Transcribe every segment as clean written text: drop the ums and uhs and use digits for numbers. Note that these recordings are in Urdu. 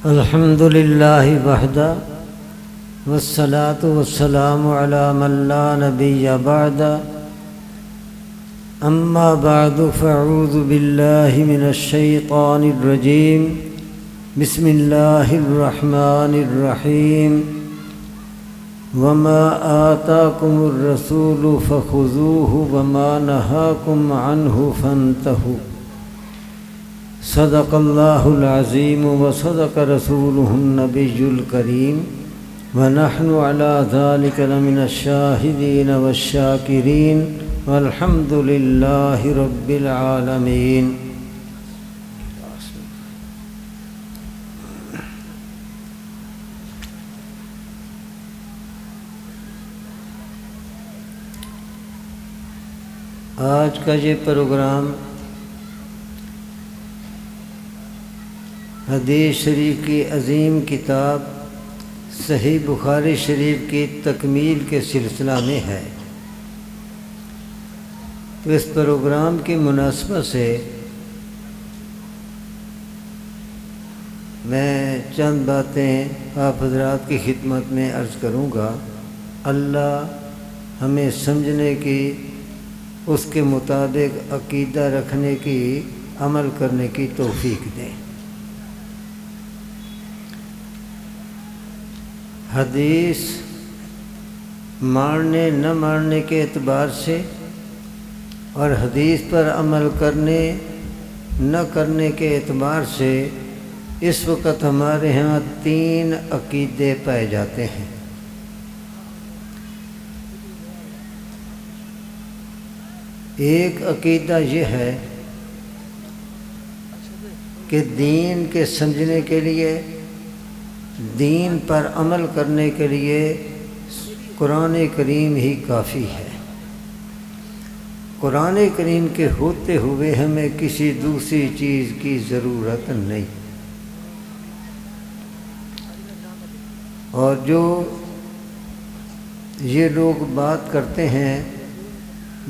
الحمد للہ وحدہ والصلاة والسلام علی من لا نبی بعد اما بعد فاعوذ باللہ من الشیطان الرجیم بسم اللہ الرحمن الرحیم وما آتاکم الرسول فخذوه وما نہاکم عنہ فانتہوا صدق اللہ العظیم وصدق رسولہ النبی الکریم ونحن علی ذلک لمن الشاہدین والشاکرین والحمد للہ رب العالمین۔ آج کا یہ پروگرام حدیث شریف کی عظیم کتاب صحیح بخاری شریف کی تکمیل کے سلسلہ میں ہے۔ تو اس پروگرام کی مناسبت سے میں چند باتیں آپ حضرات کی خدمت میں عرض کروں گا۔ اللہ ہمیں سمجھنے کی، اس کے مطابق عقیدہ رکھنے کی، عمل کرنے کی توفیق دے۔ حدیث ماننے نہ ماننے کے اعتبار سے اور حدیث پر عمل کرنے نہ کرنے کے اعتبار سے اس وقت ہمارے ہاں 3 عقیدے پائے جاتے ہیں۔ ایک عقیدہ یہ ہے کہ دین کے سمجھنے کے لیے، دین پر عمل کرنے کے لیے قرآن کریم ہی کافی ہے۔ قرآن کریم کے ہوتے ہوئے ہمیں کسی دوسری چیز کی ضرورت نہیں۔ اور جو یہ لوگ بات کرتے ہیں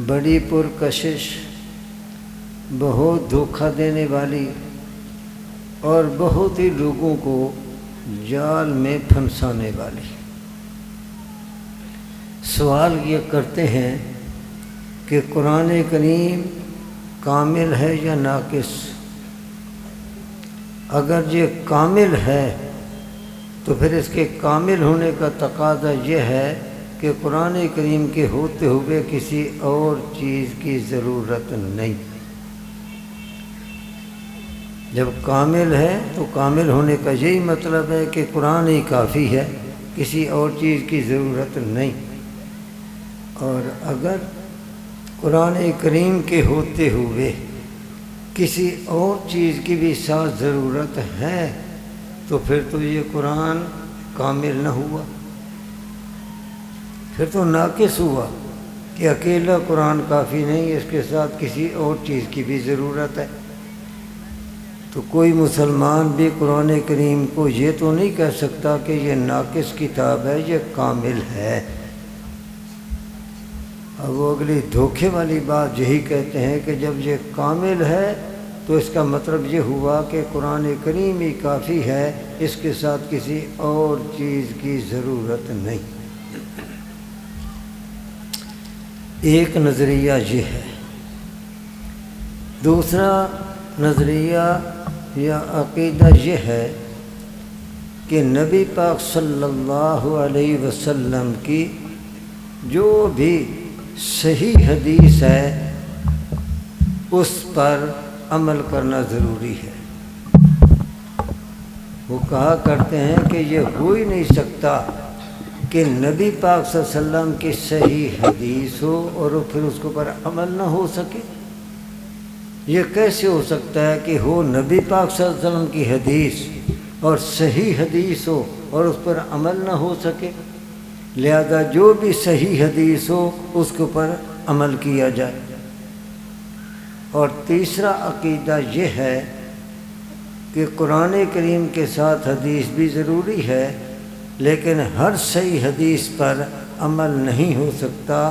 بڑی پرکشش، بہت دھوکہ دینے والی اور بہت ہی لوگوں کو جال میں پھنسانے والی، سوال یہ کرتے ہیں کہ قرآن کریم کامل ہے یا ناقص؟ اگر یہ کامل ہے تو پھر اس کے کامل ہونے کا تقاضا یہ ہے کہ قرآن کریم کے ہوتے ہوئے کسی اور چیز کی ضرورت نہیں۔ جب کامل ہے تو کامل ہونے کا یہی مطلب ہے کہ قرآن ہی کافی ہے، کسی اور چیز کی ضرورت نہیں۔ اور اگر قرآن کریم کے ہوتے ہوئے کسی اور چیز کی بھی ساتھ ضرورت ہے تو پھر تو یہ قرآن کامل نہ ہوا، پھر تو ناقص ہوا کہ اکیلا قرآن کافی نہیں، اس کے ساتھ کسی اور چیز کی بھی ضرورت ہے۔ تو کوئی مسلمان بھی قرآن کریم کو یہ تو نہیں کہہ سکتا کہ یہ ناقص کتاب ہے، یہ کامل ہے۔ اب وہ اگلی دھوکے والی بات یہی کہتے ہیں کہ جب یہ کامل ہے تو اس کا مطلب یہ ہوا کہ قرآن کریم ہی کافی ہے، اس کے ساتھ کسی اور چیز کی ضرورت نہیں۔ ایک نظریہ یہ ہے۔ دوسرا نظریہ یا عقیدہ یہ ہے کہ نبی پاک صلی اللہ علیہ وسلم کی جو بھی صحیح حدیث ہے اس پر عمل کرنا ضروری ہے۔ وہ کہا کرتے ہیں کہ یہ ہو ہی نہیں سکتا کہ نبی پاک صلی اللہ علیہ وسلم کی صحیح حدیث ہو اور پھر اس کے پر عمل نہ ہو سکے۔ یہ کیسے ہو سکتا ہے کہ ہو نبی پاک صلی اللہ علیہ وسلم کی حدیث اور صحیح حدیث ہو اور اس پر عمل نہ ہو سکے؟ لہذا جو بھی صحیح حدیث ہو اس کے اوپر عمل کیا جائے۔ اور تیسرا عقیدہ یہ ہے کہ قرآن کریم کے ساتھ حدیث بھی ضروری ہے، لیکن ہر صحیح حدیث پر عمل نہیں ہو سکتا،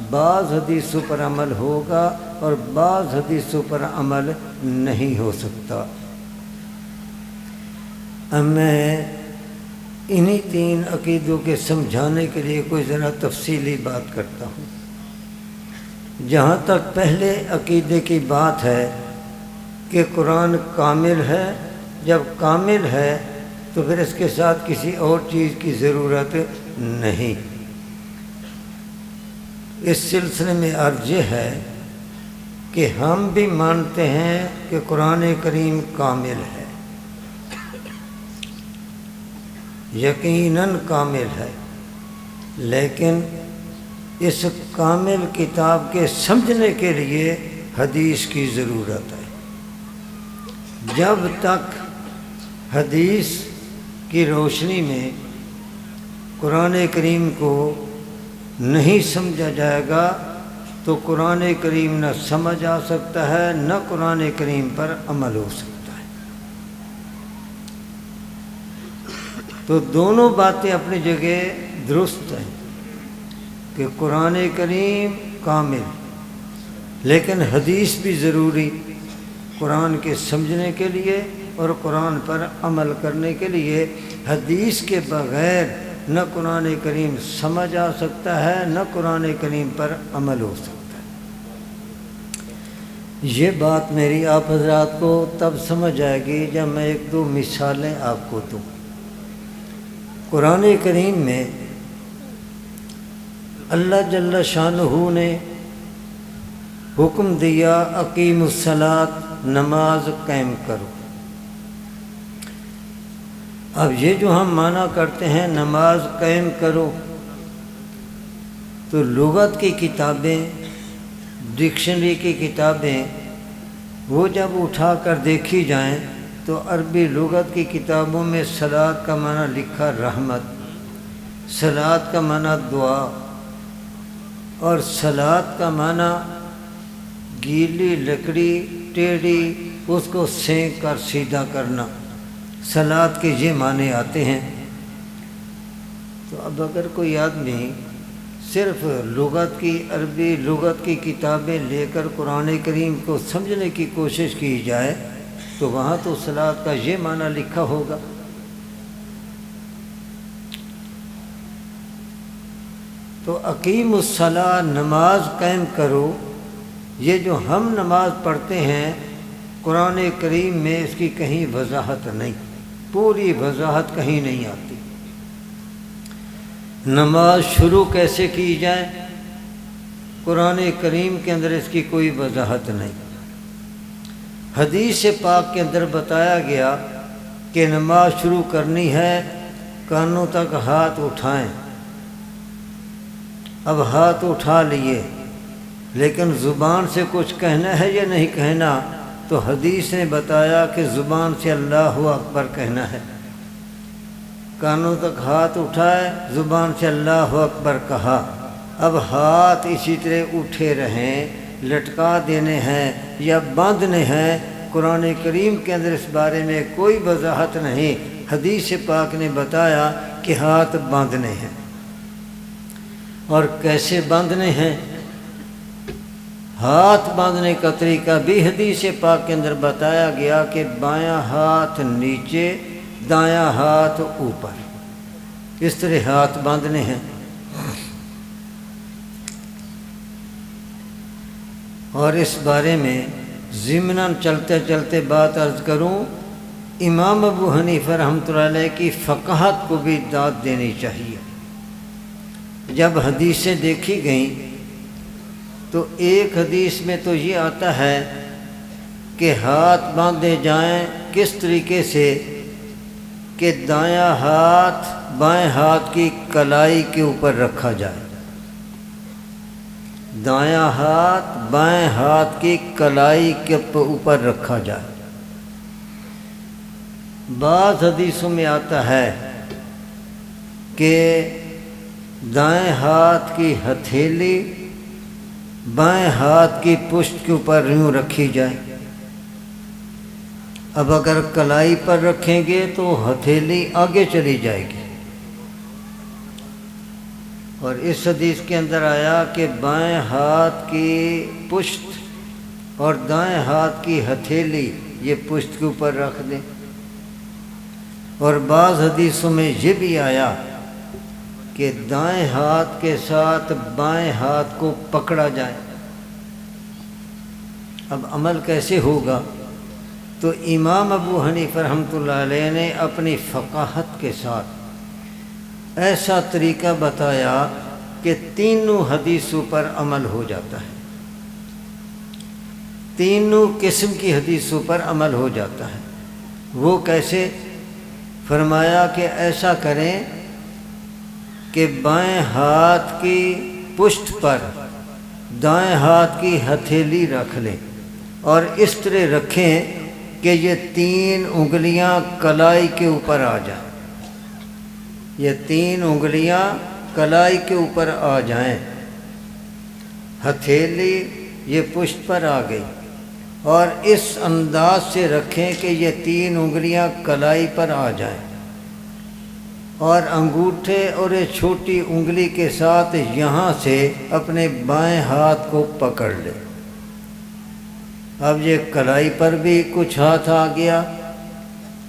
بعض حدیثوں پر عمل ہوگا اور بعض حدیثوں پر عمل نہیں ہو سکتا۔ اب میں انہی 3 عقیدوں کے سمجھانے کے لیے کوئی ذرا تفصیلی بات کرتا ہوں۔ جہاں تک پہلے عقیدے کی بات ہے کہ قرآن کامل ہے، جب کامل ہے تو پھر اس کے ساتھ کسی اور چیز کی ضرورت نہیں۔ اس سلسلے میں عرض یہ ہے کہ ہم بھی مانتے ہیں کہ قرآن کریم کامل ہے، یقیناً کامل ہے، لیکن اس کامل کتاب کے سمجھنے کے لیے حدیث کی ضرورت ہے۔ جب تک حدیث کی روشنی میں قرآن کریم کو نہیں سمجھا جائے گا تو قرآن کریم نہ سمجھ آ سکتا ہے، نہ قرآن کریم پر عمل ہو سکتا ہے۔ تو دونوں باتیں اپنی جگہ درست ہیں کہ قرآن کریم کامل، لیکن حدیث بھی ضروری قرآن کے سمجھنے کے لیے اور قرآن پر عمل کرنے کے لیے۔ حدیث کے بغیر نہ قرآن کریم سمجھ آ سکتا ہے، نہ قرآن کریم پر عمل ہو سکتا ہے۔ یہ بات میری آپ حضرات کو تب سمجھ آئے گی جب میں 1-2 مثالیں آپ کو دوں۔ قرآن کریم میں اللہ جل شانہ نے حکم دیا اقیم الصلاۃ، نماز قائم کرو۔ اب یہ جو ہم معنی کرتے ہیں نماز قائم کرو، تو لغت کی کتابیں، ڈکشنری کی کتابیں وہ جب اٹھا کر دیکھی جائیں تو عربی لغت کی کتابوں میں صلاۃ کا معنی لکھا رحمت، صلاۃ کا معنی دعا، اور صلاۃ کا معنی گیلی لکڑی ٹیڑھی اس کو سینک کر سیدھا کرنا، صلاۃ کے یہ معنی آتے ہیں۔ تو اب اگر کوئی آدمی صرف لغت کی، عربی لغت کی کتابیں لے کر قرآن کریم کو سمجھنے کی کوشش کی جائے تو وہاں تو صلاۃ کا یہ معنی لکھا ہوگا۔ تو اقیم الصلاۃ، نماز قائم کرو، یہ جو ہم نماز پڑھتے ہیں قرآن کریم میں اس کی کہیں وضاحت نہیں، پوری وضاحت کہیں نہیں آتی۔ نماز شروع کیسے کی جائے، قرآن کریم کے اندر اس کی کوئی وضاحت نہیں۔ حدیث پاک کے اندر بتایا گیا کہ نماز شروع کرنی ہے، کانوں تک ہاتھ اٹھائیں۔ اب ہاتھ اٹھا لیے، لیکن زبان سے کچھ کہنا ہے یا نہیں کہنا، تو حدیث نے بتایا کہ زبان سے اللہ اکبر کہنا ہے۔ کانوں تک ہاتھ اٹھائے، زبان سے اللہ اکبر کہا۔ اب ہاتھ اسی طرح اٹھے رہیں، لٹکا دینے ہیں یا باندھنے ہیں، قرآن کریم کے اندر اس بارے میں کوئی وضاحت نہیں۔ حدیث پاک نے بتایا کہ ہاتھ باندھنے ہیں، اور کیسے باندھنے ہیں۔ ہاتھ باندھنے کا طریقہ بھی حدیث پاک کے اندر بتایا گیا کہ بایاں ہاتھ نیچے، دایاں ہاتھ اوپر، اس طرح ہاتھ باندھنے ہیں۔ اور اس بارے میں ضمناً چلتے چلتے بات عرض کروں، امام ابو حنیفہ رحمۃ اللہ علیہ کی فقاہت کو بھی داد دینی چاہیے۔ جب حدیثیں دیکھی گئیں تو ایک حدیث میں تو یہ آتا ہے کہ ہاتھ باندھے جائیں کس طریقے سے کہ دایاں ہاتھ بائیں ہاتھ کی کلائی کے اوپر رکھا جائے، دایاں ہاتھ بائیں ہاتھ کی کلائی کے اوپر رکھا جائے۔ بعض حدیثوں میں آتا ہے کہ دائیں ہاتھ کی ہتھیلی بائیں ہاتھ کی پشت کے اوپر یوں رکھی جائے۔ اب اگر کلائی پر رکھیں گے تو ہتھیلی آگے چلی جائے گی، اور اس حدیث کے اندر آیا کہ بائیں ہاتھ کی پشت اور دائیں ہاتھ کی ہتھیلی یہ پشت کے اوپر رکھ دیں، اور بعض حدیثوں میں یہ بھی آیا کہ دائیں ہاتھ کے ساتھ بائیں ہاتھ کو پکڑا جائے۔ اب عمل کیسے ہوگا؟ تو امام ابو حنیفہ رحمۃ اللہ علیہ نے اپنی فقاہت کے ساتھ ایسا طریقہ بتایا کہ تینوں حدیثوں پر عمل ہو جاتا ہے، تینوں قسم کی حدیثوں پر عمل ہو جاتا ہے۔ وہ کیسے؟ فرمایا کہ ایسا کریں کہ بائیں ہاتھ کی پشت پر دائیں ہاتھ کی ہتھیلی رکھ لیں اور اس طرح رکھیں کہ یہ 3 انگلیاں کلائی کے اوپر آ جائیں، یہ 3 انگلیاں کلائی کے اوپر آ جائیں، ہتھیلی یہ پشت پر آ گئی، اور اس انداز سے رکھیں کہ یہ 3 انگلیاں کلائی پر آ جائیں، اور انگوٹھے اور یہ چھوٹی انگلی کے ساتھ یہاں سے اپنے بائیں ہاتھ کو پکڑ لیں۔ اب یہ کلائی پر بھی کچھ ہاتھ آ گیا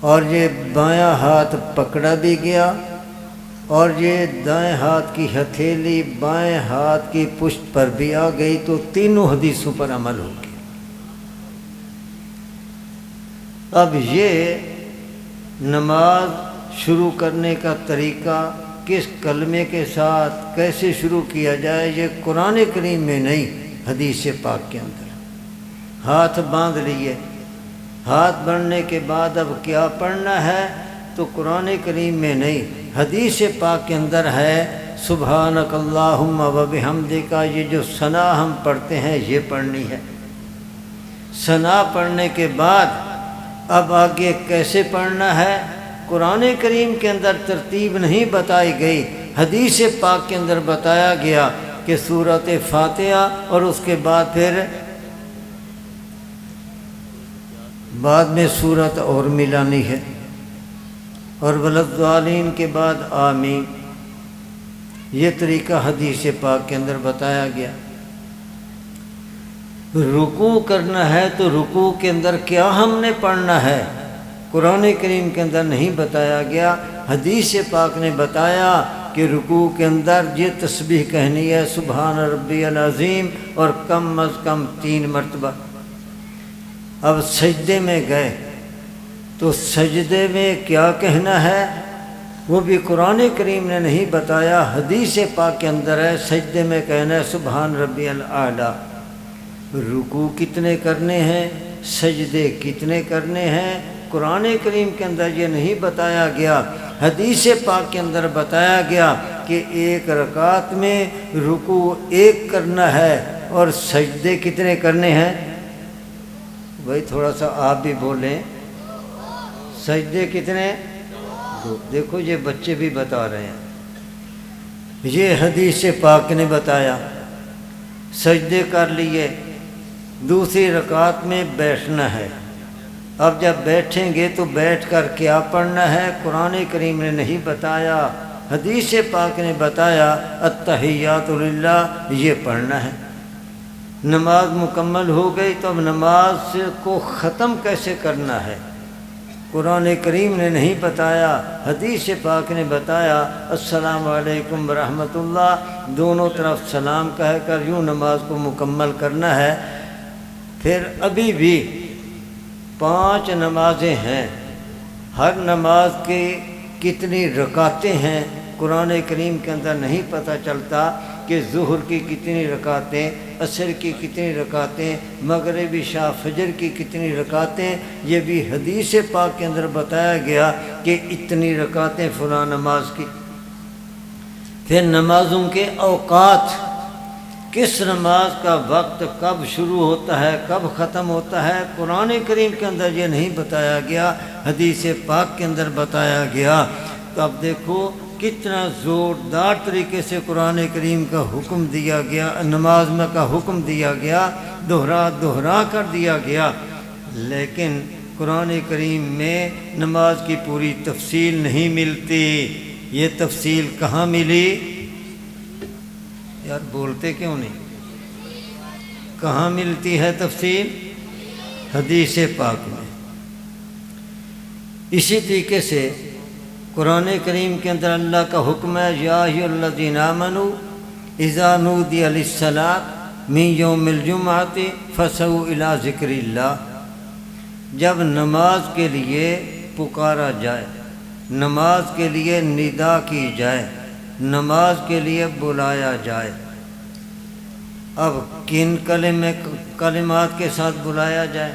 اور یہ بایاں ہاتھ پکڑا بھی گیا، اور یہ دائیں ہاتھ کی ہتھیلی بائیں ہاتھ کی پشت پر بھی آ گئی، تو تینوں حدیثوں پر عمل ہو گیا۔ اب یہ نماز شروع کرنے کا طریقہ کس کلمے کے ساتھ کیسے شروع کیا جائے، یہ قرآن کریم میں نہیں، حدیث پاک کے اندر۔ ہاتھ باندھ لیے، ہاتھ بندھنے کے بعد اب کیا پڑھنا ہے تو قرآن کریم میں نہیں، حدیث پاک کے اندر ہے۔ سبحانک اللہم و بحمدک، یہ جو ثنا ہم پڑھتے ہیں یہ پڑھنی ہے۔ ثنا پڑھنے کے بعد اب آگے کیسے پڑھنا ہے، قرآن کریم کے اندر ترتیب نہیں بتائی گئی، حدیث پاک کے اندر بتایا گیا کہ سورۃ فاتحہ اور اس کے بعد پھر بعد میں سورت اور ملانی ہے، اور وَلَضَّالِينَ کے بعد آمین۔ یہ طریقہ حدیث پاک کے اندر بتایا گیا۔ رکوع کرنا ہے تو رکوع کے اندر کیا ہم نے پڑھنا ہے، قرآن کریم کے اندر نہیں بتایا گیا، حدیث پاک نے بتایا کہ رکوع کے اندر یہ تسبیح کہنی ہے، سبحان ربی العظیم، اور کم از کم 3 مرتبہ۔ اب سجدے میں گئے تو سجدے میں کیا کہنا ہے وہ بھی قرآن کریم نے نہیں بتایا، حدیث پاک کے اندر ہے، سجدے میں کہنا ہے سبحان ربی الاعلیٰ۔ رکوع کتنے کرنے ہیں، سجدے کتنے کرنے ہیں، قرآن کریم کے اندر یہ نہیں بتایا گیا، حدیث پاک کے اندر بتایا گیا کہ 1 رکعت میں رکوع 1 کرنا ہے اور سجدے کتنے کرنے ہیں۔ بھائی تھوڑا سا آپ بھی بولیں، سجدے کتنے؟ 2۔ دیکھو یہ بچے بھی بتا رہے ہیں، یہ حدیث پاک نے بتایا، سجدے کر لیے، دوسری رکعت میں بیٹھنا ہے۔ اب جب بیٹھیں گے تو بیٹھ کر کیا پڑھنا ہے، قرآن کریم نے نہیں بتایا، حدیث پاک نے بتایا، التحیات للہ، یہ پڑھنا ہے۔ نماز مکمل ہو گئی تو اب نماز کو ختم کیسے کرنا ہے، قرآن کریم نے نہیں بتایا، حدیث پاک نے بتایا، السلام علیکم ورحمۃ اللہ، دونوں طرف سلام کہہ کر یوں نماز کو مکمل کرنا ہے۔ پھر ابھی بھی 5 نمازیں ہیں، ہر نماز کی کتنی رکعتیں ہیں قرآن کریم کے اندر نہیں پتہ چلتا کہ ظہر کی کتنی رکعتیں، عصر کی کتنی رکعتیں، مغرب عشاء فجر کی کتنی رکعتیں، یہ بھی حدیث پاک کے اندر بتایا گیا کہ اتنی رکعتیں فلاں نماز کی۔ پھر نمازوں کے اوقات، کس نماز کا وقت کب شروع ہوتا ہے کب ختم ہوتا ہے، قرآن کریم کے اندر یہ نہیں بتایا گیا، حدیث پاک کے اندر بتایا گیا۔ تو اب دیکھو کتنا زوردار طریقے سے قرآن کریم کا حکم دیا گیا، نماز میں کا حکم دیا گیا، دہرا کر دیا گیا، لیکن قرآن کریم میں نماز کی پوری تفصیل نہیں ملتی۔ یہ تفصیل کہاں ملی؟ یار بولتے کیوں نہیں؟ کہاں ملتی ہے تفصیل؟ حدیث پاک میں۔ اسی طریقے سے قرآن کریم کے اندر اللہ کا حکم ہے یا ایھا الذین آمنوا اذا نودی للصلاۃ من یوم الجمعۃ فاسعوا الی ذکر اللہ، جب نماز کے لیے پکارا جائے، نماز کے لیے ندا کی جائے، نماز کے لیے بلایا جائے۔ اب کن کلمات کے ساتھ بلایا جائے،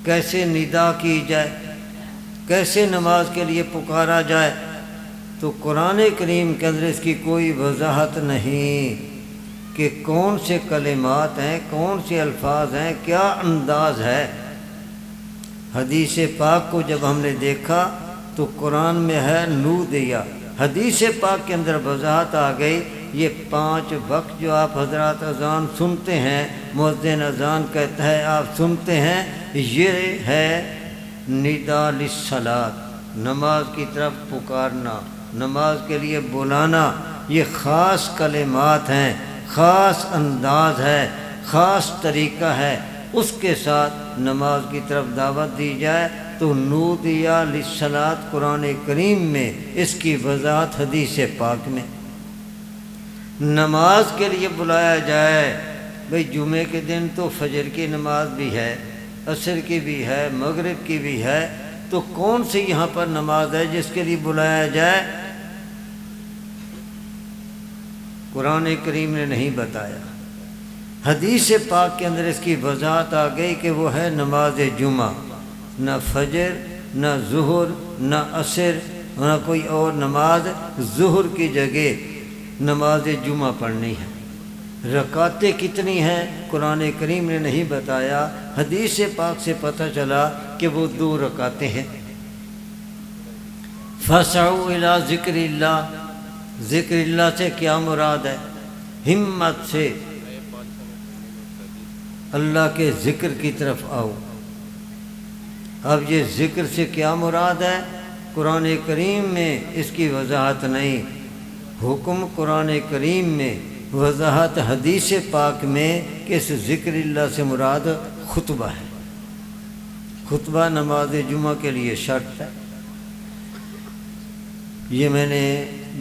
کیسے ندا کی جائے، کیسے نماز کے لیے پکارا جائے، تو قرآن کریم کے اندر اس کی کوئی وضاحت نہیں کہ کون سے کلمات ہیں، کون سے الفاظ ہیں، کیا انداز ہے۔ حدیث پاک کو جب ہم نے دیکھا تو قرآن میں ہے نودیا، حدیث پاک کے اندر وضاحت آ گئی۔ یہ 5 وقت جو آپ حضرات اذان سنتے ہیں، مؤذن اذان کہتا ہے آپ سنتے ہیں، یہ ہے ندا للصلاۃ، نماز کی طرف پکارنا، نماز کے لیے بلانا۔ یہ خاص کلمات ہیں، خاص انداز ہے، خاص طریقہ ہے، اس کے ساتھ نماز کی طرف دعوت دی جائے تو نودیا للصلاۃ قرآن کریم میں اس کی وضاحت حدیث پاک میں۔ نماز کے لیے بلایا جائے، بھئی جمعے کے دن تو فجر کی نماز بھی ہے، عصر کی بھی ہے، مغرب کی بھی ہے، تو کون سی یہاں پر نماز ہے جس کے لیے بلایا جائے؟ قرآن کریم نے نہیں بتایا، حدیث پاک کے اندر اس کی وضاحت آ گئی کہ وہ ہے نماز جمعہ، نہ فجر، نہ ظہر، نہ عصر، نہ کوئی اور نماز ظہر کی جگہ نماز جمعہ پڑھنی ہے۔ رکعتیں کتنی ہیں قرآن کریم نے نہیں بتایا، حدیث پاک سے پتہ چلا کہ وہ 2 رکعتیں ہیں۔ فاسعوا الی ذکر اللہ، ذکر اللہ سے کیا مراد ہے؟ ہمت سے اللہ کے ذکر کی طرف آؤ۔ اب یہ ذکر سے کیا مراد ہے؟ قرآن کریم میں اس کی وضاحت نہیں، حکم قرآن کریم میں، وضاحت حدیث پاک میں کہ اس ذکر اللہ سے مراد خطبہ ہے۔ خطبہ نماز جمعہ کے لیے شرط ہے۔ یہ میں نے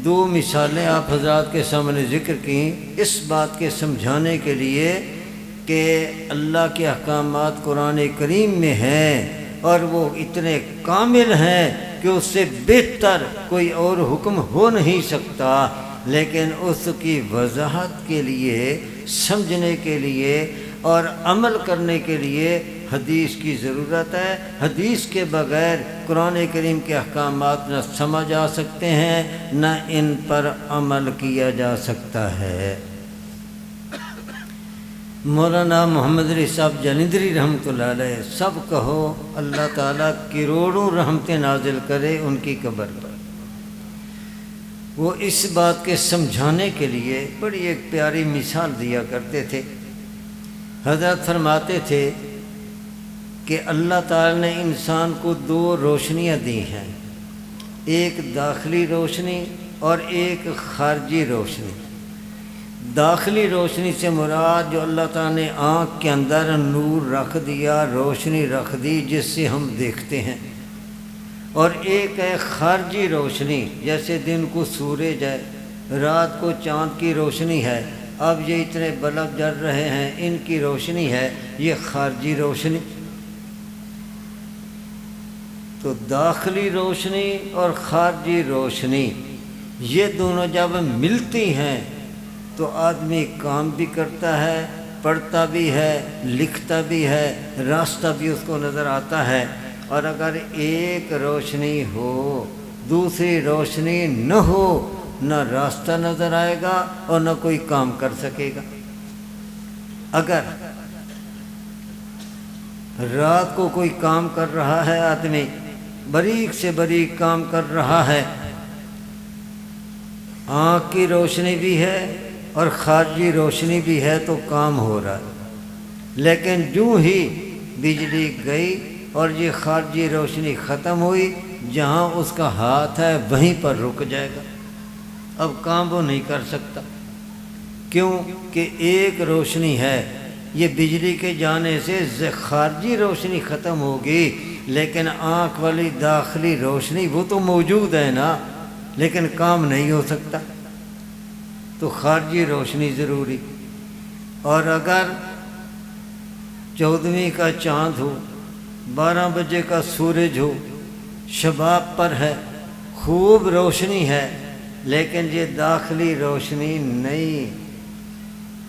2 مثالیں آپ حضرات کے سامنے ذکر کی اس بات کے سمجھانے کے لیے کہ اللہ کے احکامات قرآن کریم میں ہیں اور وہ اتنے کامل ہیں کہ اس سے بہتر کوئی اور حکم ہو نہیں سکتا، لیکن اس کی وضاحت کے لیے، سمجھنے کے لیے اور عمل کرنے کے لیے حدیث کی ضرورت ہے۔ حدیث کے بغیر قرآن کریم کے احکامات نہ سمجھ آ سکتے ہیں، نہ ان پر عمل کیا جا سکتا ہے۔ مولانا محمد علی صاحب جلندری رحمۃ اللہ علیہ، سب کہو اللہ تعالیٰ کروڑوں رحمتیں نازل کرے ان کی قبر پر، وہ اس بات کے سمجھانے کے لیے بڑی ایک پیاری مثال دیا کرتے تھے۔ حضرت فرماتے تھے کہ اللہ تعالیٰ نے انسان کو 2 روشنیاں دی ہیں، ایک داخلی روشنی اور ایک خارجی روشنی۔ داخلی روشنی سے مراد جو اللہ تعالیٰ نے آنکھ کے اندر نور رکھ دیا، روشنی رکھ دی جس سے ہم دیکھتے ہیں، اور ایک ہے خارجی روشنی، جیسے دن کو سورج ہے، رات کو چاند کی روشنی ہے، اب یہ اتنے بلب جل رہے ہیں، ان کی روشنی ہے، یہ خارجی روشنی۔ تو داخلی روشنی اور خارجی روشنی یہ دونوں جب ملتی ہیں تو آدمی کام بھی کرتا ہے، پڑھتا بھی ہے، لکھتا بھی ہے، راستہ بھی اس کو نظر آتا ہے۔ اور اگر ایک روشنی ہو دوسری روشنی نہ ہو، نہ راستہ نظر آئے گا اور نہ کوئی کام کر سکے گا۔ اگر رات کو کوئی کام کر رہا ہے، آدمی باریک سے باریک کام کر رہا ہے، آنکھ کی روشنی بھی ہے اور خارجی روشنی بھی ہے تو کام ہو رہا ہے، لیکن جو ہی بجلی گئی اور یہ خارجی روشنی ختم ہوئی، جہاں اس کا ہاتھ ہے وہیں پر رک جائے گا، اب کام وہ نہیں کر سکتا۔ کیوں کہ ایک روشنی ہے، یہ بجلی کے جانے سے خارجی روشنی ختم ہوگی لیکن آنکھ والی داخلی روشنی وہ تو موجود ہے نا، لیکن کام نہیں ہو سکتا، تو خارجی روشنی ضروری۔ اور اگر 14ویں کا چاند ہو، 12 بجے کا سورج ہو، شباب پر ہے، خوب روشنی ہے، لیکن یہ داخلی روشنی نہیں،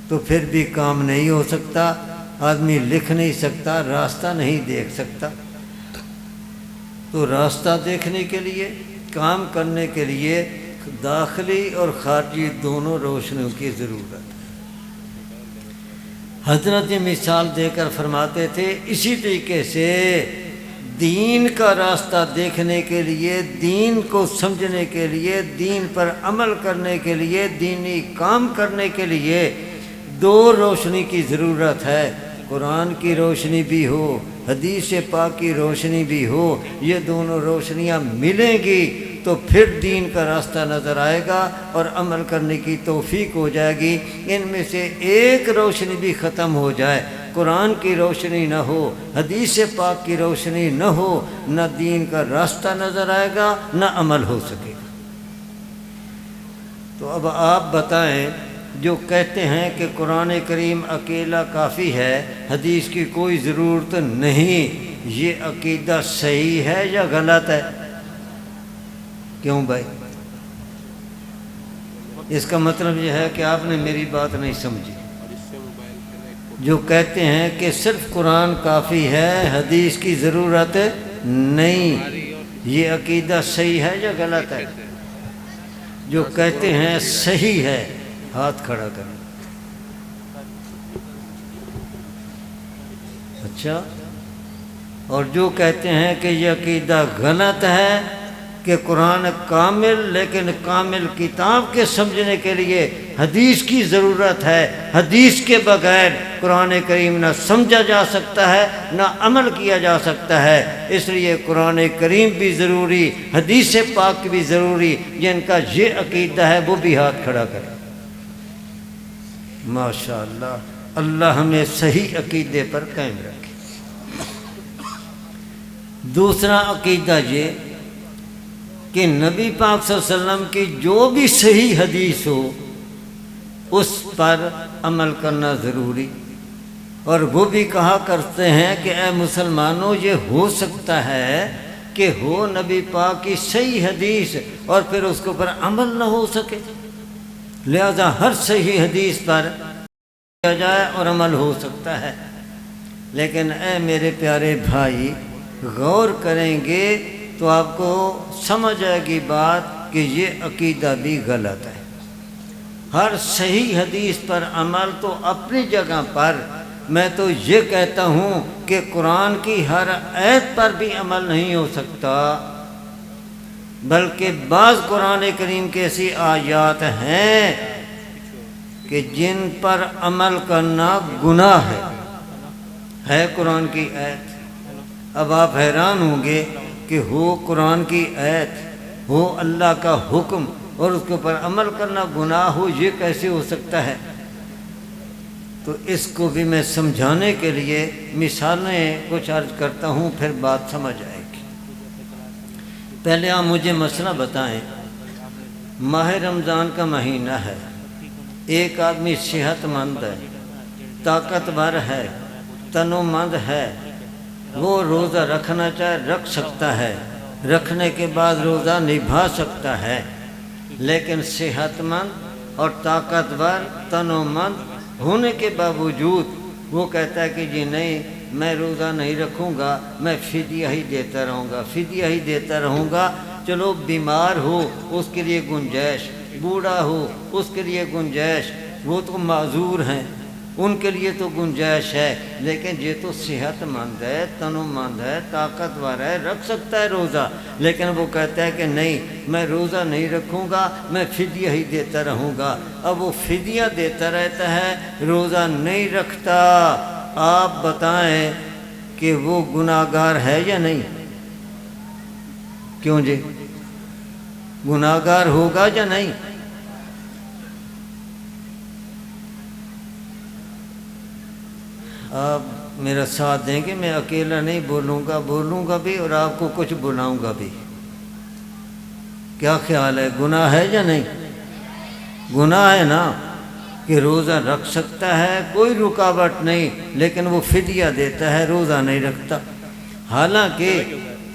تو پھر بھی کام نہیں ہو سکتا، آدمی لکھ نہیں سکتا، راستہ نہیں دیکھ سکتا۔ تو راستہ دیکھنے کے لیے، کام کرنے کے لیے داخلی اور خارجی دونوں روشنیوں کی ضرورت ہے۔ حضرت یہ مثال دے کر فرماتے تھے اسی طریقے سے دین کا راستہ دیکھنے کے لیے، دین کو سمجھنے کے لیے، دین پر عمل کرنے کے لیے، دینی کام کرنے کے لیے دو روشنی کی ضرورت ہے، قرآن کی روشنی بھی ہو، حدیث پاک کی روشنی بھی ہو۔ یہ دونوں روشنیاں ملیں گی تو پھر دین کا راستہ نظر آئے گا اور عمل کرنے کی توفیق ہو جائے گی۔ ان میں سے ایک روشنی بھی ختم ہو جائے، قرآن کی روشنی نہ ہو، حدیث پاک کی روشنی نہ ہو، نہ دین کا راستہ نظر آئے گا، نہ عمل ہو سکے گا۔ تو اب آپ بتائیں، جو کہتے ہیں کہ قرآن کریم اکیلا کافی ہے، حدیث کی کوئی ضرورت نہیں، یہ عقیدہ صحیح ہے یا غلط ہے؟ کیوں بھائی؟ اس کا مطلب یہ ہے کہ آپ نے میری بات نہیں سمجھی۔ جو کہتے ہیں کہ صرف قرآن کافی ہے، حدیث کی ضرورت نہیں، یہ عقیدہ صحیح ہے یا غلط ہے؟ جو کہتے ہیں صحیح ہے ہاتھ کھڑا کریں۔ اچھا، اور جو کہتے ہیں کہ یہ عقیدہ غلط ہے کہ قرآن کامل، لیکن کامل کتاب کے سمجھنے کے لیے حدیث کی ضرورت ہے، حدیث کے بغیر قرآن کریم نہ سمجھا جا سکتا ہے، نہ عمل کیا جا سکتا ہے، اس لیے قرآن کریم بھی ضروری، حدیث پاک بھی ضروری۔ جن کا یہ عقیدہ ہے وہ بھی ہاتھ کھڑا کرے۔ ماشاءاللہ، اللہ ہمیں صحیح عقیدے پر قائم رکھے۔ دوسرا عقیدہ یہ کہ نبی پاک صلی اللہ علیہ وسلم کی جو بھی صحیح حدیث ہو اس پر عمل کرنا ضروری، اور وہ بھی کہا کرتے ہیں کہ اے مسلمانوں، یہ ہو سکتا ہے کہ ہو نبی پاک کی صحیح حدیث اور پھر اس کے اوپر عمل نہ ہو سکے، لہذا ہر صحیح حدیث پر کیا جائے اور عمل ہو سکتا ہے۔ لیکن اے میرے پیارے بھائی، غور کریں گے تو آپ کو سمجھ آئے گی بات کہ یہ عقیدہ بھی غلط ہے۔ ہر صحیح حدیث پر عمل تو اپنی جگہ پر، میں تو یہ کہتا ہوں کہ قرآن کی ہر آیت پر بھی عمل نہیں ہو سکتا، بلکہ بعض قرآن کریم کی ایسی آیات ہیں کہ جن پر عمل کرنا گناہ ہے قرآن کی آیت۔ اب آپ حیران ہوں گے کہ ہو قرآن کی آیت، ہو اللہ کا حکم، اور اس کے اوپر عمل کرنا گناہ ہو، یہ کیسے ہو سکتا ہے؟ تو اس کو بھی میں سمجھانے کے لیے مثالیں کچھ عرض کرتا ہوں، پھر بات سمجھ آئے گی۔ پہلے آپ مجھے مسئلہ بتائیں، ماہ رمضان کا مہینہ ہے، ایک آدمی صحت مند ہے، طاقتور ہے، تن و مند ہے، وہ روزہ رکھنا چاہے رکھ سکتا ہے، رکھنے کے بعد روزہ نبھا سکتا ہے، لیکن صحت مند اور طاقتور تن و مند ہونے کے باوجود وہ کہتا ہے کہ جی نہیں، میں روزہ نہیں رکھوں گا، میں فدیہ ہی دیتا رہوں گا، فدیہ ہی دیتا رہوں گا۔ چلو بیمار ہو اس کے لیے گنجائش، بوڑھا ہو اس کے لیے گنجائش، وہ تو معذور ہیں، ان کے لیے تو گنجائش ہے، لیکن یہ تو صحت مند ہے، تن و مند ہے، طاقتور ہے، رکھ سکتا ہے روزہ، لیکن وہ کہتا ہے کہ نہیں، میں روزہ نہیں رکھوں گا، میں فدیہ ہی دیتا رہوں گا۔ اب وہ فدیہ دیتا رہتا ہے، روزہ نہیں رکھتا، آپ بتائیں کہ وہ گناہگار ہے یا نہیں؟ کیوں جی؟ گناہگار ہوگا یا نہیں؟ آپ میرا ساتھ دیں گے، میں اکیلا نہیں بولوں گا بھی اور آپ کو کچھ بلاؤں گا بھی۔ کیا خیال ہے، گناہ ہے یا نہیں؟ گناہ ہے نا کہ روزہ رکھ سکتا ہے، کوئی رکاوٹ نہیں، لیکن وہ فدیہ دیتا ہے، روزہ نہیں رکھتا۔ حالانکہ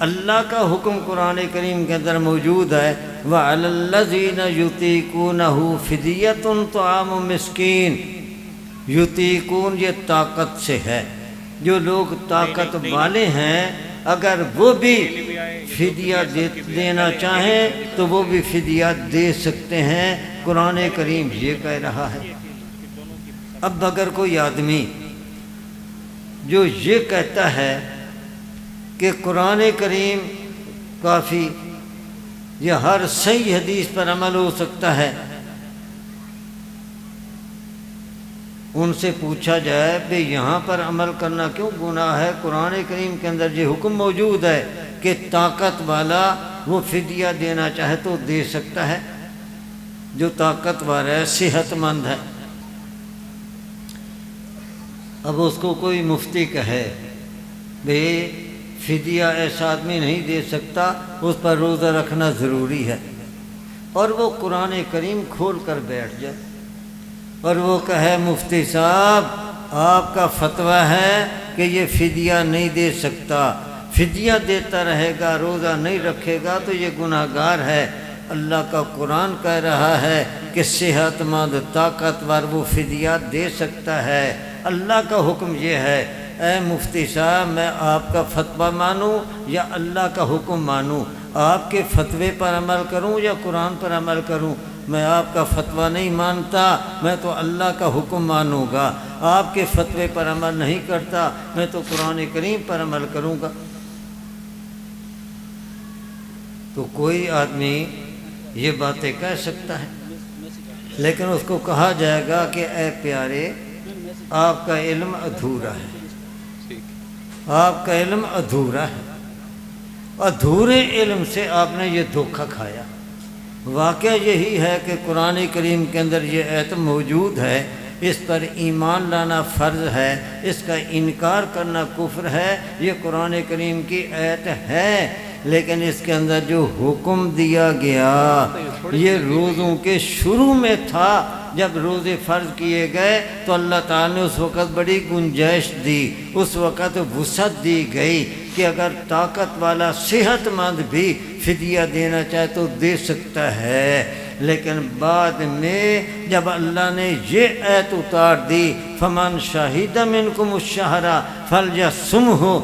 اللہ کا حکم قرآن کریم کے اندر موجود ہے، وَعَلَى الَّذِينَ يُطِيقُونَهُ فِدْيَةٌ طَعَامُ مِسْكِينٍ۔ یطیقون یہ طاقت سے ہے، جو لوگ طاقت والے ہیں اگر وہ بھی فدیہ دینا چاہیں تو وہ بھی فدیہ دے سکتے ہیں، قرآن کریم یہ کہہ رہا ہے۔ اب اگر کوئی آدمی جو یہ کہتا ہے کہ قرآن کریم کافی یا ہر صحیح حدیث پر عمل ہو سکتا ہے، ان سے پوچھا جائے کہ یہاں پر عمل کرنا کیوں گناہ ہے؟ قرآن کریم کے اندر یہ حکم موجود ہے کہ طاقت والا وہ فدیہ دینا چاہے تو دے سکتا ہے، جو طاقتور ہے، صحت مند ہے۔ اب اس کو کوئی مفتی کہے بھئی فدیہ ایسا آدمی نہیں دے سکتا، اس پر روزہ رکھنا ضروری ہے، اور وہ قرآن کریم کھول کر بیٹھ جائے اور وہ کہے مفتی صاحب آپ کا فتویٰ ہے کہ یہ فدیہ نہیں دے سکتا، فدیہ دیتا رہے گا، روزہ نہیں رکھے گا تو یہ گناہ گار ہے۔ اللہ کا قرآن کہہ رہا ہے کہ صحت مند طاقتور وہ فدیہ دے سکتا ہے۔ اللہ کا حکم یہ ہے، اے مفتی صاحب میں آپ کا فتویٰ مانوں یا اللہ کا حکم مانوں؟ آپ کے فتوے پر عمل کروں یا قرآن پر عمل کروں؟ میں آپ کا فتویٰ نہیں مانتا، میں تو اللہ کا حکم مانوں گا۔ آپ کے فتوے پر عمل نہیں کرتا، میں تو قرآن کریم پر عمل کروں گا۔ تو کوئی آدمی یہ باتیں کہہ سکتا ہے، لیکن اس کو کہا جائے گا کہ اے پیارے آپ کا علم ادھورا ہے، آپ کا علم ادھورا ہے، ادھورے علم سے آپ نے یہ دھوکہ کھایا۔ واقعہ یہی ہے کہ قرآن کریم کے اندر یہ آیت موجود ہے، اس پر ایمان لانا فرض ہے، اس کا انکار کرنا کفر ہے، یہ قرآن کریم کی آیت ہے، لیکن اس کے اندر جو حکم دیا گیا یہ روزوں کے شروع میں تھا۔ جب روزے فرض کیے گئے تو اللہ تعالیٰ نے اس وقت بڑی گنجائش دی، اس وقت وسعت دی گئی کہ اگر طاقت والا صحت مند بھی فدیہ دینا چاہے تو دے سکتا ہے۔ لیکن بعد میں جب اللہ نے یہ آیت اتار دی فمن شہد منکم الشہر فلیصمہ،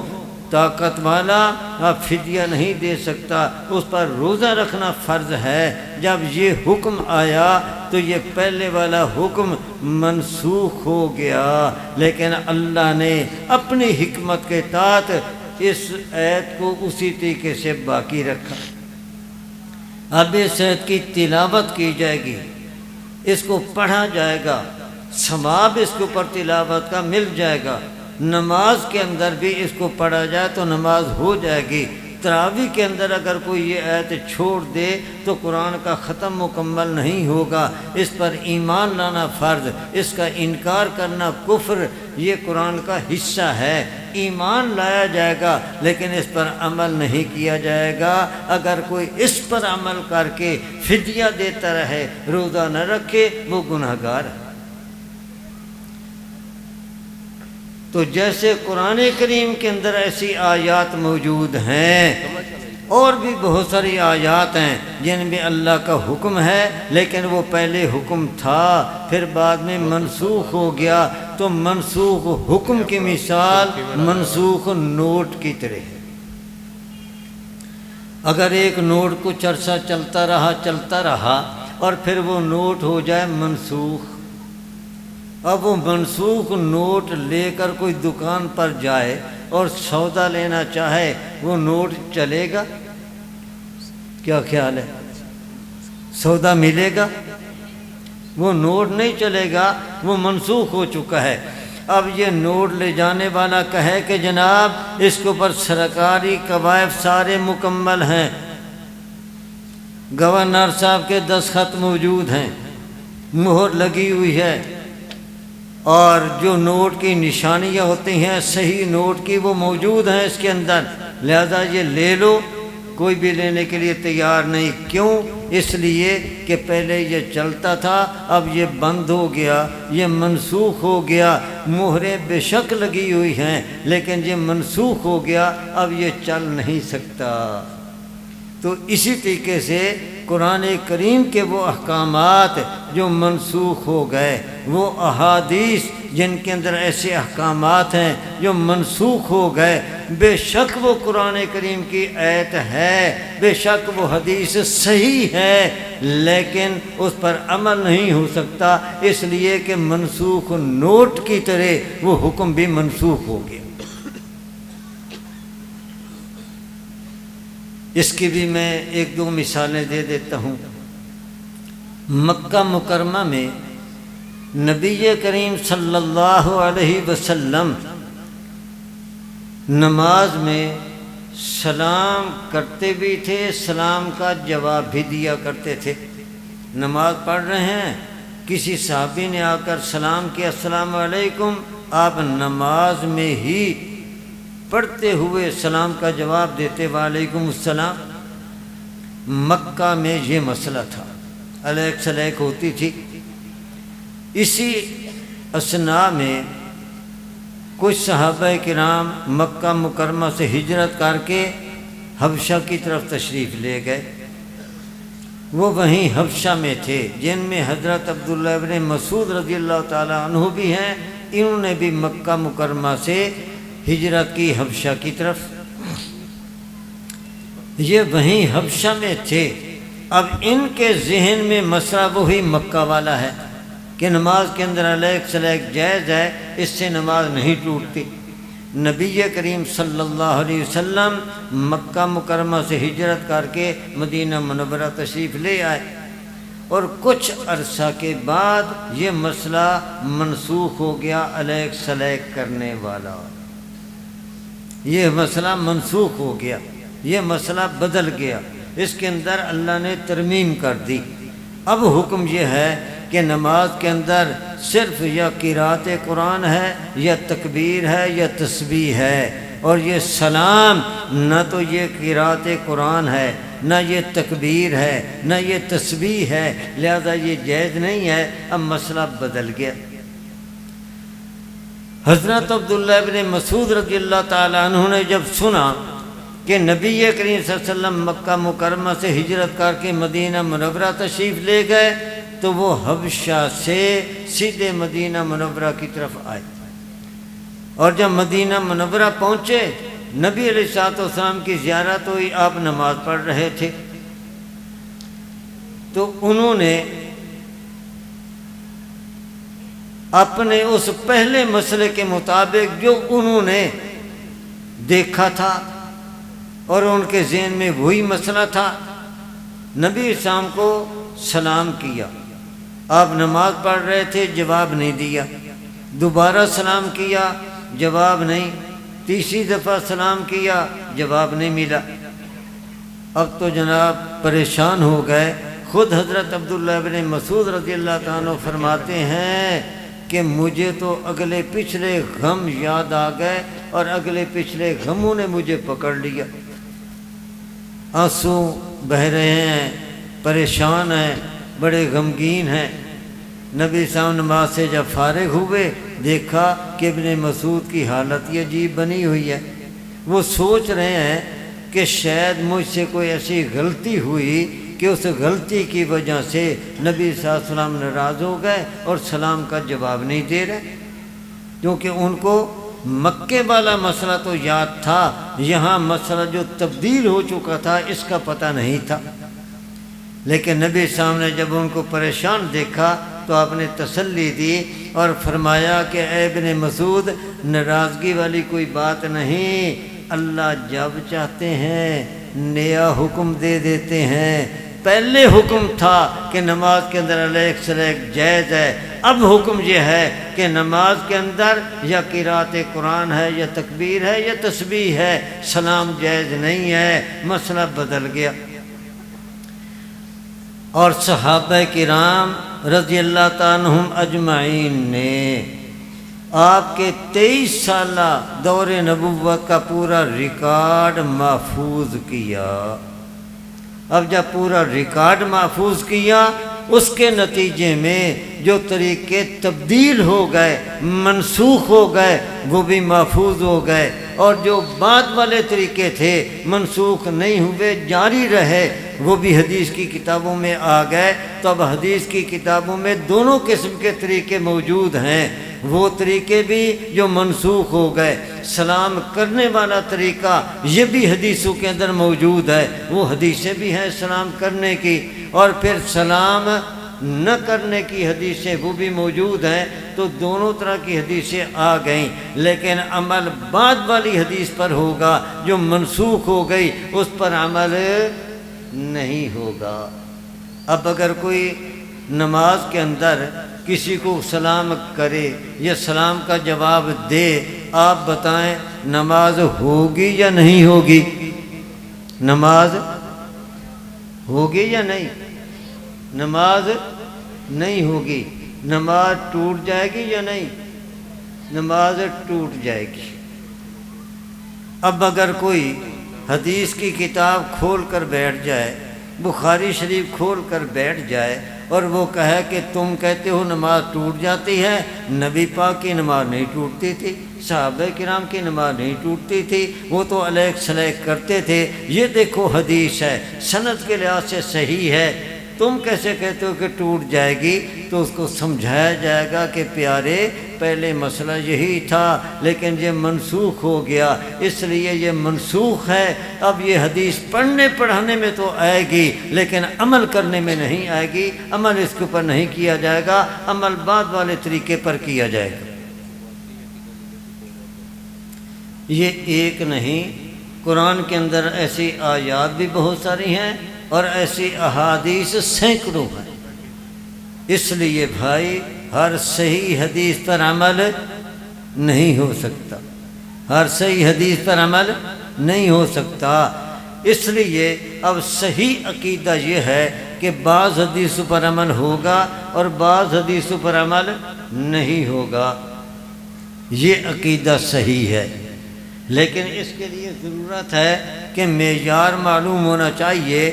طاقت والا اب فدیہ نہیں دے سکتا، اس پر روزہ رکھنا فرض ہے۔ جب یہ حکم آیا تو یہ پہلے والا حکم منسوخ ہو گیا، لیکن اللہ نے اپنی حکمت کے تحت اس آیت کو اسی طریقے سے باقی رکھا۔ اب اس آیت کی تلاوت کی جائے گی، اس کو پڑھا جائے گا، ثواب اس کے اوپر تلاوت کا مل جائے گا۔ نماز کے اندر بھی اس کو پڑھا جائے تو نماز ہو جائے گی۔ تراویح کے اندر اگر کوئی یہ آیت چھوڑ دے تو قرآن کا ختم مکمل نہیں ہوگا۔ اس پر ایمان لانا فرض، اس کا انکار کرنا کفر، یہ قرآن کا حصہ ہے۔ ایمان لایا جائے گا لیکن اس پر عمل نہیں کیا جائے گا۔ اگر کوئی اس پر عمل کر کے فدیہ دیتا رہے، روزہ نہ رکھے، وہ گناہ گار ہے۔ تو جیسے قرآن کریم کے اندر ایسی آیات موجود ہیں، اور بھی بہت ساری آیات ہیں جن میں اللہ کا حکم ہے لیکن وہ پہلے حکم تھا پھر بعد میں منسوخ ہو گیا۔ تو منسوخ حکم کی مثال منسوخ نوٹ کی طرح ہے۔ اگر ایک نوٹ کچھ عرصہ چلتا رہا اور پھر وہ نوٹ ہو جائے منسوخ، اب وہ منسوخ نوٹ لے کر کوئی دکان پر جائے اور سودا لینا چاہے، وہ نوٹ چلے گا؟ کیا خیال ہے؟ سودا ملے گا؟ وہ نوٹ نہیں چلے گا، وہ منسوخ ہو چکا ہے۔ اب یہ نوٹ لے جانے والا کہے کہ جناب اس کے اوپر سرکاری قواعد سارے مکمل ہیں، گورنر صاحب کے دستخط موجود ہیں، مہر لگی ہوئی ہے، اور جو نوٹ کی نشانیاں ہوتی ہیں صحیح نوٹ کی وہ موجود ہیں اس کے اندر، لہذا یہ لے لو۔ کوئی بھی لینے کے لیے تیار نہیں۔ کیوں؟ اس لیے کہ پہلے یہ چلتا تھا، اب یہ بند ہو گیا، یہ منسوخ ہو گیا۔ مہریں بے شک لگی ہوئی ہیں لیکن یہ منسوخ ہو گیا، اب یہ چل نہیں سکتا۔ تو اسی طریقے سے قرآن کریم کے وہ احکامات جو منسوخ ہو گئے، وہ احادیث جن کے اندر ایسے احکامات ہیں جو منسوخ ہو گئے، بے شک وہ قرآن کریم کی آیت ہے، بے شک وہ حدیث صحیح ہے، لیکن اس پر عمل نہیں ہو سکتا، اس لیے کہ منسوخ نوٹ کی طرح وہ حکم بھی منسوخ ہو گیا۔ اس کی بھی میں ایک دو مثالیں دے دیتا ہوں۔ مکہ مکرمہ میں نبی کریم صلی اللہ علیہ وسلم نماز میں سلام کرتے بھی تھے، سلام کا جواب بھی دیا کرتے تھے۔ نماز پڑھ رہے ہیں، کسی صحابی نے آ کر سلام کیا السلام علیکم، آپ نماز میں ہی پڑھتے ہوئے سلام کا جواب دیتے وعلیکم السلام۔ مکہ میں یہ مسئلہ تھا، علیک سلیک ہوتی تھی۔ اسی اثناء میں کچھ صحابہ کرام مکہ مکرمہ سے ہجرت کر کے حبشہ کی طرف تشریف لے گئے۔ وہ وہیں حبشہ میں تھے، جن میں حضرت عبداللہ ابن مسعود رضی اللہ تعالیٰ عنہ بھی ہیں۔ انہوں نے بھی مکہ مکرمہ سے ہجرت کی حبشہ کی طرف، یہ وہیں حبشہ میں تھے۔ اب ان کے ذہن میں مسئلہ وہی مکہ والا ہے کہ نماز کے اندر علیک سلیک جائز ہے، اس سے نماز نہیں ٹوٹتی۔ نبی کریم صلی اللہ علیہ وسلم مکہ مکرمہ سے ہجرت کر کے مدینہ منورہ تشریف لے آئے، اور کچھ عرصہ کے بعد یہ مسئلہ منسوخ ہو گیا، علیک سلیک کرنے والا یہ مسئلہ منسوخ ہو گیا، یہ مسئلہ بدل گیا، اس کے اندر اللہ نے ترمیم کر دی۔ اب حکم یہ ہے کہ نماز کے اندر صرف یا قرات قرآن ہے، یا تکبیر ہے، یا تسبیح ہے، اور یہ سلام نہ تو یہ قرات قرآن ہے، نہ یہ تکبیر ہے، نہ یہ تسبیح ہے، لہذا یہ جائز نہیں ہے۔ اب مسئلہ بدل گیا۔ حضرت عبداللہ ابن مسعود رضی اللہ تعالیٰ عنہ نے جب سنا کہ نبی کریم صلی اللہ علیہ وسلم مکہ مکرمہ سے ہجرت کر کے مدینہ منورہ تشریف لے گئے، تو وہ حبشہ سے سیدھے مدینہ منورہ کی طرف آئے، اور جب مدینہ منورہ پہنچے، نبی علیہ الصلوۃ والسلام کی زیارت ہوئی، آپ نماز پڑھ رہے تھے، تو انہوں نے اپنے اس پہلے مسئلے کے مطابق جو انہوں نے دیکھا تھا اور ان کے ذہن میں وہی مسئلہ تھا، نبی اسلام کو سلام کیا۔ آپ نماز پڑھ رہے تھے، جواب نہیں دیا، دوبارہ سلام کیا، جواب نہیں، تیسری دفعہ سلام کیا، جواب نہیں ملا۔ اب تو جناب پریشان ہو گئے۔ خود حضرت عبداللہ ابن مسعود رضی اللہ تعالیٰ فرماتے ہیں کہ مجھے تو اگلے پچھلے غم یاد آ گئے، اور اگلے پچھلے غموں نے مجھے پکڑ لیا۔ آنسو بہہ رہے ہیں، پریشان ہیں، بڑے غمگین ہیں۔ نبی صاحب نماز سے جب فارغ ہوئے، دیکھا کہ ابن مسعود کی حالت یہ عجیب بنی ہوئی ہے۔ وہ سوچ رہے ہیں کہ شاید مجھ سے کوئی ایسی غلطی ہوئی کہ اس غلطی کی وجہ سے نبی صلی اللہ علیہ وسلم ناراض ہو گئے اور سلام کا جواب نہیں دے رہے، کیونکہ ان کو مکے والا مسئلہ تو یاد تھا، یہاں مسئلہ جو تبدیل ہو چکا تھا اس کا پتہ نہیں تھا۔ لیکن نبی صاحب نے جب ان کو پریشان دیکھا تو آپ نے تسلی دی اور فرمایا کہ اے ابن مسعود، ناراضگی والی کوئی بات نہیں، اللہ جب چاہتے ہیں نیا حکم دے دیتے ہیں۔ پہلے حکم تھا کہ نماز کے اندر علیک سلیک جائز ہے، اب حکم یہ ہے کہ نماز کے اندر یا قرات قرآن ہے، یا تکبیر ہے، یا تسبیح ہے، سلام جائز نہیں ہے۔ مسئلہ بدل گیا، اور صحابہ کرام رضی اللہ تعالیٰ عنہم اجمعین نے آپ کے 23 سالہ دور نبوت کا پورا ریکارڈ محفوظ کیا۔ اب جب پورا ریکارڈ محفوظ کیا، اس کے نتیجے میں جو طریقے تبدیل ہو گئے، منسوخ ہو گئے، وہ بھی محفوظ ہو گئے، اور جو بعد والے طریقے تھے منسوخ نہیں ہوئے، جاری رہے، وہ بھی حدیث کی کتابوں میں آ گئے۔ تو اب حدیث کی کتابوں میں دونوں قسم کے طریقے موجود ہیں، وہ طریقے بھی جو منسوخ ہو گئے۔ سلام کرنے والا طریقہ یہ بھی حدیثوں کے اندر موجود ہے، وہ حدیثیں بھی ہیں سلام کرنے کی، اور پھر سلام نہ کرنے کی حدیثیں وہ بھی موجود ہیں۔ تو دونوں طرح کی حدیثیں آ گئیں، لیکن عمل بعد والی حدیث پر ہوگا جو منسوخ ہو گئی، اس پر عمل نہیں ہوگا۔ اب اگر کوئی نماز کے اندر کسی کو سلام کرے یا سلام کا جواب دے، آپ بتائیں نماز ہوگی یا نہیں ہوگی؟ نماز ہوگی یا نہیں؟ نماز نہیں ہوگی۔ نماز ٹوٹ جائے گی یا نہیں؟ نماز ٹوٹ جائے گی۔ اب اگر کوئی حدیث کی کتاب کھول کر بیٹھ جائے، بخاری شریف کھول کر بیٹھ جائے، اور وہ کہے کہ تم کہتے ہو نماز ٹوٹ جاتی ہے، نبی پاک کی نماز نہیں ٹوٹتی تھی، صحابہ کرام کی نماز نہیں ٹوٹتی تھی، وہ تو علیک سلیک کرتے تھے، یہ دیکھو حدیث ہے، سند کے لحاظ سے صحیح ہے، تم کیسے کہتے ہو کہ ٹوٹ جائے گی؟ تو اس کو سمجھایا جائے گا کہ پیارے پہلے مسئلہ یہی تھا، لیکن یہ منسوخ ہو گیا، اس لیے یہ منسوخ ہے، اب یہ حدیث پڑھنے پڑھانے میں تو آئے گی لیکن عمل کرنے میں نہیں آئے گی، عمل اس کے اوپر نہیں کیا جائے گا، عمل بعد والے طریقے پر کیا جائے گا۔ یہ ایک نہیں، قرآن کے اندر ایسی آیات بھی بہت ساری ہیں اور ایسی احادیث سینکڑوں ہیں۔ اس لیے بھائی ہر صحیح حدیث پر عمل نہیں ہو سکتا، ہر صحیح حدیث پر عمل نہیں ہو سکتا۔ اس لیے اب صحیح عقیدہ یہ ہے کہ بعض حدیثوں پر عمل ہوگا اور بعض حدیثوں پر عمل نہیں ہوگا، یہ عقیدہ صحیح ہے، لیکن اس کے لیے ضرورت ہے کہ معیار معلوم ہونا چاہیے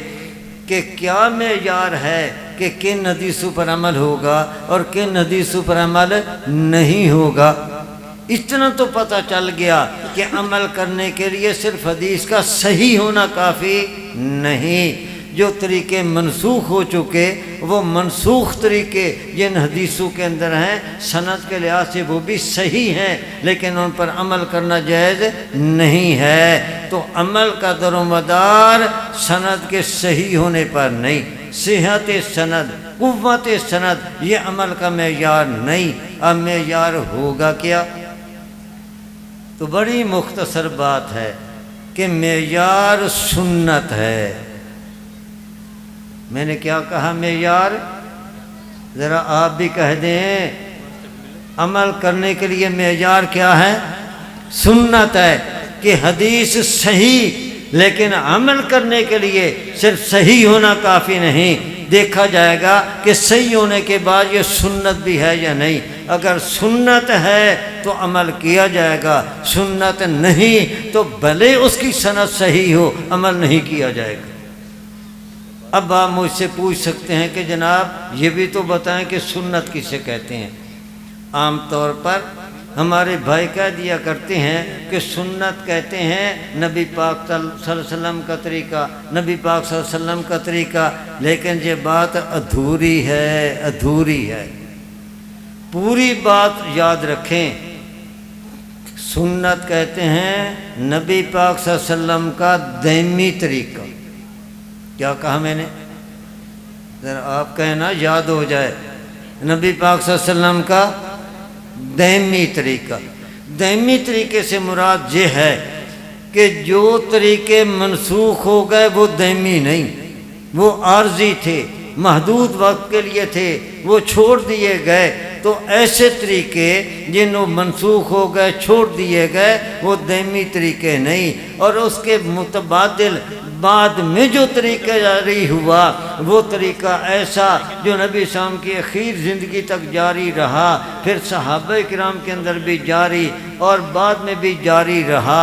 کہ کیا معیار ہے کہ کن حدیثوں پر عمل ہوگا اور کن حدیثوں پر عمل نہیں ہوگا۔ اتنا تو پتہ چل گیا کہ عمل کرنے کے لیے صرف حدیث کا صحیح ہونا کافی نہیں، جو طریقے منسوخ ہو چکے وہ منسوخ طریقے جن حدیثوں کے اندر ہیں سند کے لحاظ سے وہ بھی صحیح ہیں، لیکن ان پر عمل کرنا جائز نہیں ہے۔ تو عمل کا در و مدار سند کے صحیح ہونے پر نہیں، صحت سند، قوت سند یہ عمل کا معیار نہیں۔ اب معیار ہوگا کیا؟ تو بڑی مختصر بات ہے کہ معیار سنت ہے۔ میں نے کیا کہا معیار؟ ذرا آپ بھی کہہ دیں، عمل کرنے کے لیے معیار کیا ہے؟ سنت ہے، کہ حدیث صحیح، لیکن عمل کرنے کے لیے صرف صحیح ہونا کافی نہیں، دیکھا جائے گا کہ صحیح ہونے کے بعد یہ سنت بھی ہے یا نہیں۔ اگر سنت ہے تو عمل کیا جائے گا، سنت نہیں تو بھلے اس کی سند صحیح ہو عمل نہیں کیا جائے گا۔ اب آپ مجھ سے پوچھ سکتے ہیں کہ جناب یہ بھی تو بتائیں کہ سنت کسے کہتے ہیں؟ عام طور پر ہمارے بھائی کہہ دیا کرتے ہیں کہ سنت کہتے ہیں نبی پاک صلی اللہ علیہ وسلم کا طریقہ، نبی پاک صلی اللہ علیہ وسلم کا طریقہ، لیکن یہ بات ادھوری ہے، ادھوری ہے۔ پوری بات یاد رکھیں، سنت کہتے ہیں نبی پاک صلی اللہ علیہ وسلم کا دائمی طریقہ۔ کیا کہا میں نے؟ ذرا آپ کہنا یاد ہو جائے، نبی پاک صلی اللہ علیہ وسلم کا دائمی طریقہ۔ دائمی طریقے سے مراد یہ ہے کہ جو طریقے منسوخ ہو گئے وہ دائمی نہیں، وہ عارضی تھے، محدود وقت کے لیے تھے، وہ چھوڑ دیے گئے۔ تو ایسے طریقے جنہوں منسوخ ہو گئے، چھوڑ دیے گئے، وہ دائمی طریقے نہیں، اور اس کے متبادل بعد میں جو طریقہ جاری ہوا وہ طریقہ ایسا جو نبی صلی اللہ علیہ وسلم کی اخیر زندگی تک جاری رہا، پھر صحابہ کرام کے اندر بھی جاری اور بعد میں بھی جاری رہا،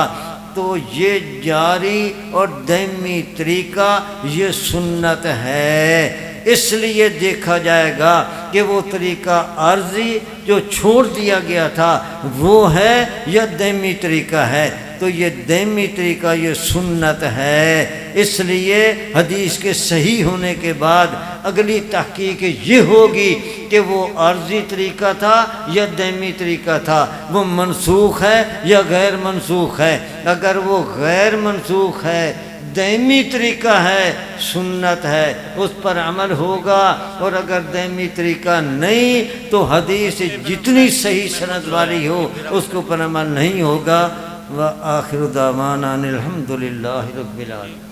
تو یہ جاری اور دائمی طریقہ یہ سنت ہے۔ اس لیے دیکھا جائے گا کہ وہ طریقہ عارضی جو چھوڑ دیا گیا تھا وہ ہے یا دائمی طریقہ ہے، تو یہ دائمی طریقہ یہ سنت ہے۔ اس لیے حدیث کے صحیح ہونے کے بعد اگلی تحقیق یہ ہوگی کہ وہ عارضی طریقہ تھا یا دائمی طریقہ تھا، وہ منسوخ ہے یا غیر منسوخ ہے۔ اگر وہ غیر منسوخ ہے، دائمی طریقہ ہے، سنت ہے، اس پر عمل ہوگا، اور اگر دائمی طریقہ نہیں تو حدیث جتنی صحیح سند والی ہو اس کے اوپر عمل نہیں ہوگا۔ وآخر دعوانا الحمد للہ رب العالمین۔